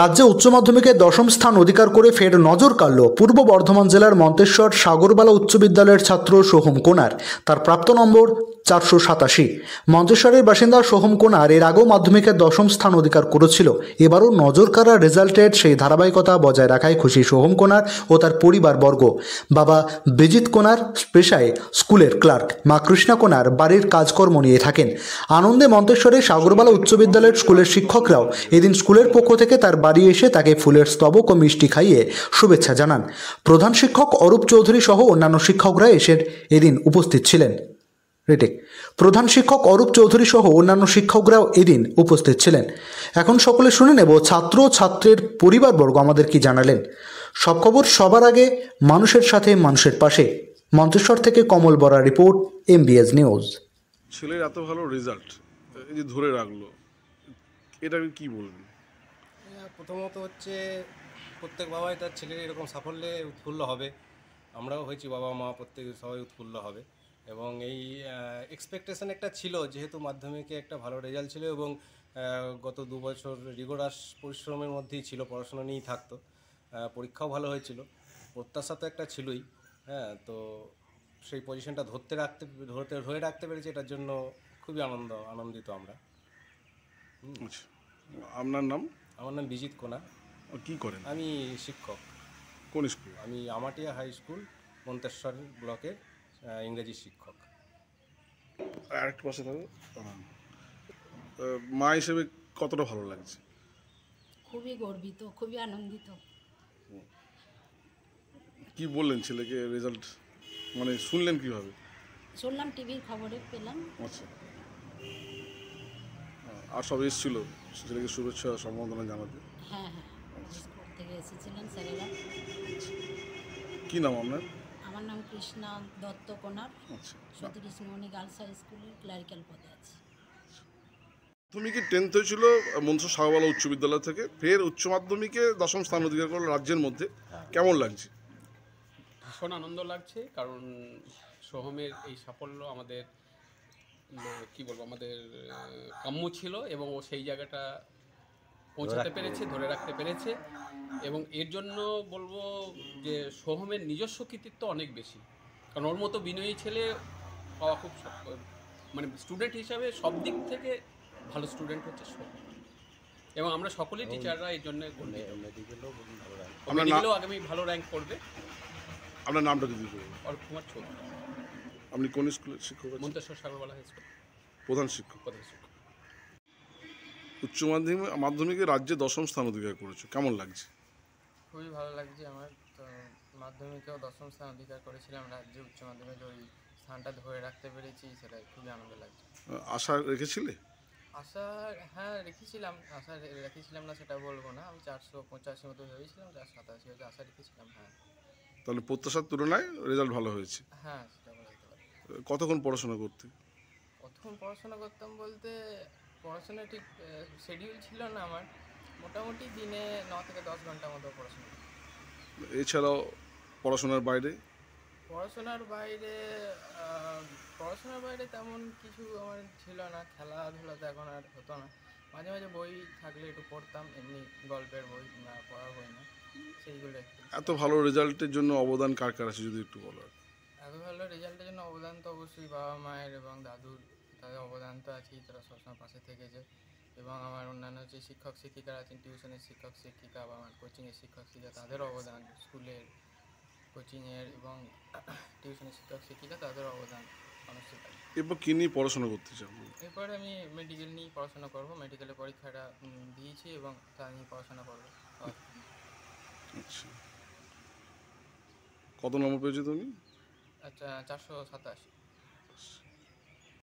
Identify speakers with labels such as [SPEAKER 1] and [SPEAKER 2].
[SPEAKER 1] রাজ্যে উচ্চ মাধ্যমিকে দশম স্থান অধিকার করে ফের নজর কাড়ল পূর্ব বর্ধমান জেলার মন্তেশ্বর সাগরবালা উচ্চ বিদ্যালয়ের ছাত্র সোহম কোনার। তার প্রাপ্ত নম্বর 487। মন্তেশ্বরের বাসিন্দা সোহম কোনার এর আগেও মাধ্যমিকে দশম স্থান অধিকার করেছিল। এবারও নজর কাড়া রেজাল্টের সেই ধারাবাহিকতা বজায় রাখায় খুশি সোহম কোনার ও তার পরিবারবর্গ। বাবা বিজিত কোনার পেশায় স্কুলের ক্লার্ক, মা কৃষ্ণা কোনার বাড়ির কাজকর্ম নিয়ে থাকেন। আনন্দে মন্তেশ্বরের সাগরবালা উচ্চ বিদ্যালয়ের স্কুলের শিক্ষকরাও এদিন স্কুলের পক্ষ থেকে তার বাড়ি এসে তাকে ফুলের স্তবক ও মিষ্টি খাইয়ে শুভেচ্ছা জানান। প্রধান শিক্ষক অরূপ চৌধুরী সহ অন্যান্য শিক্ষকরা এদিন উপস্থিত ছিলেন। প্রধান শিক্ষক অরূপ চৌধুরী সহ অন্যান্য শিক্ষকরাও এদিন উপস্থিত ছিলেন। এখন সকলে শুনে নেব ছাত্র ছাত্রের পরিবারবর্গ আমাদের কি জানালেন। সব খবর সবার আগে, মানুষের সাথে মানুষের পাশে। মন্তেশ্বর থেকে কমল বরা রিপোর্ট, MBS নিউজ।
[SPEAKER 2] ছেলের এত ভালো রেজাল্ট এই যে ধরে রাখলো, এটা কি বলবেন?
[SPEAKER 3] প্রথমত হচ্ছে প্রত্যেক বাবাই তার ছেলের এরকম সাফল্যে উৎফুল্ল হবে। আমরাও হয়েছি বাবা মা, প্রত্যেক সবাই উৎফুল্ল হবে এবং এই এক্সপেকটেশন একটা ছিল, যেহেতু মাধ্যমিকে একটা ভালো রেজাল্ট ছিল এবং গত 2 বছর রিগোরাস পরিশ্রমের মধ্যেই ছিল, পড়াশোনা নিয়েই থাকতো, পরীক্ষাও ভালো হয়েছিল, প্রত্যাশা তো একটা ছিলই। তো সেই পজিশনটা ধরে রাখতে পেরেছি, এটার জন্য খুবই আনন্দিত আমরা।
[SPEAKER 2] আপনার নাম?
[SPEAKER 3] আমার নাম বিজিত কোনা।
[SPEAKER 2] কি করেন?
[SPEAKER 3] আমি শিক্ষক।
[SPEAKER 2] কোন স্কুল?
[SPEAKER 3] আমি আমাটিয়া হাই স্কুল, মন্তেশ্বর ব্লকের ইংরেজি শিক্ষক।
[SPEAKER 2] আরেকটা পাশে থাকো। মা হিসেবে কতটা ভালো লাগছে?
[SPEAKER 4] খুবই গর্বিত, খুবই আনন্দিত।
[SPEAKER 2] কি বললেন ছেলেকে রেজাল্ট, মানে শুনলেন কিভাবে?
[SPEAKER 4] শুনলাম, টিভির খবরে পেলাম।
[SPEAKER 2] আচ্ছা, আর সব এসেছিল ছেলেকে শুভেচ্ছা সম্বর্ধনা জানাতে?
[SPEAKER 4] হ্যাঁ, স্কুল থেকে এসেছিলেন স্যারেরা।
[SPEAKER 2] কি নাম আপনার?
[SPEAKER 4] আমার নাম কৃষ্ণা দত্ত কোনার।
[SPEAKER 2] আচ্ছা,
[SPEAKER 4] সতীকৃষ্ণমণি গার্লস হাই স্কুলের ক্লারিক্যাল পদে আছি।
[SPEAKER 2] তুমি কি 10th হয়েছিল মন্তেশ্বর সাগরবালা উচ্চ বিদ্যালয় থেকে, ফের উচ্চ মাধ্যমিকে দশম স্থান অধিকার করলো রাজ্যের মধ্যে, কেমন লাগছে?
[SPEAKER 5] ভীষণ আনন্দ লাগছে, কারণ সোহমের এই সাফল্য আমাদের কি বলবো, আমাদের কাম্য ছিল এবং ও সেই জায়গাটা পৌঁছাতে পেরেছে, ধরে রাখতে পেরেছে। এবং এর জন্য বলবো যে সোহমের নিজস্ব কৃতিত্ব অনেক বেশি, কারণ ওর মতো বিনয়ী ছেলে পাওয়া খুব মানে স্টুডেন্ট হিসাবে সব দিক থেকে ভালো স্টুডেন্ট হচ্ছে সোহম, এবং আমরা সকলেই টিচাররা এই জন্য মেডিকেলেও আগামী ভালো র্যাঙ্ক করবে।
[SPEAKER 2] আপনার নামটা যদি বলুন?
[SPEAKER 5] অরূপ কুমার চৌধুরী।
[SPEAKER 2] আপনি কোন স্কুলের শিক্ষক?
[SPEAKER 5] মন্তেশ্বর সাগরবালা হাই স্কুল,
[SPEAKER 2] প্রধান শিক্ষক। উচ্চ মাধ্যমিকে রাজ্যে দশম স্থান অধিকার করেছো, কেমন লাগছে?
[SPEAKER 6] খুবই ভালো লাগছে আমার। তো মাধ্যমিকেও দশম স্থান অধিকার করেছিলাম, রাজ্যে উচ্চ মাধ্যমিকে ওই স্থানটা ধরে রাখতে পেরেছি, সেটা খুবই আনন্দ লাগছে।
[SPEAKER 2] আশা রেখেছিলে?
[SPEAKER 6] আশা রেখেছিলাম না সেটা বলবো না। আমি 485 মতো ভেবেছিলাম, 487 হয়েছে, আশা রেখেছিলাম।
[SPEAKER 2] তাহলে প্রত্যাশার তুলনায় রেজাল্ট ভালো হয়েছে?
[SPEAKER 6] সেটা বলতে পারি।
[SPEAKER 2] কতক্ষণ পড়াশোনা করতে?
[SPEAKER 6] কতক্ষণ পড়াশোনা করতাম বলতে, পড়াশোনা ঠিক শিডিউল ছিল না আমার, মোটামুটি দিনে 9 থেকে 10 ঘন্টা মতো পড়াশোনা।
[SPEAKER 2] এছাড়াও পড়াশোনার বাইরে
[SPEAKER 6] তেমন কিছু আমার ছিল না। খেলাধুলা তো এখন আর হতো না। মাঝে মাঝে বই থাকলে একটু পড়তাম, এমনি গল্পের বই না, পড়ার বই না, সেইগুলো একটু।
[SPEAKER 2] এত ভালো রেজাল্টের জন্য অবদান কার কার আছে যদি একটু বলো?
[SPEAKER 6] এত ভালো রেজাল্টের জন্য অবদান তো অবশ্যই বাবা মায়ের এবং দাদুর, তাদের অবদান তো আছেই, তারা সবসময় পাশে থেকেছে। এবং আমার অন্যান্য যে শিক্ষক শিক্ষিকারা আছেন, টিউশনের শিক্ষক শিক্ষিকা বা আমার কোচিংয়ের শিক্ষক শিক্ষিকা, তাদের অবদান, স্কুলের, কোচিংয়ের এবং টিউশনের শিক্ষক শিক্ষিকা, তাদের অবদান অবশ্যই।
[SPEAKER 2] এরপর কী নিয়ে পড়াশোনা করতে চাও?
[SPEAKER 6] এরপরে আমি মেডিকেল নিয়ে পড়াশোনা করব। মেডিকেলের পরীক্ষাটা দিয়েছি এবং তা নিয়ে পড়াশোনা করবো।
[SPEAKER 2] আচ্ছা, কত নম্বর পেয়েছো তুমি?
[SPEAKER 6] আচ্ছা, 487।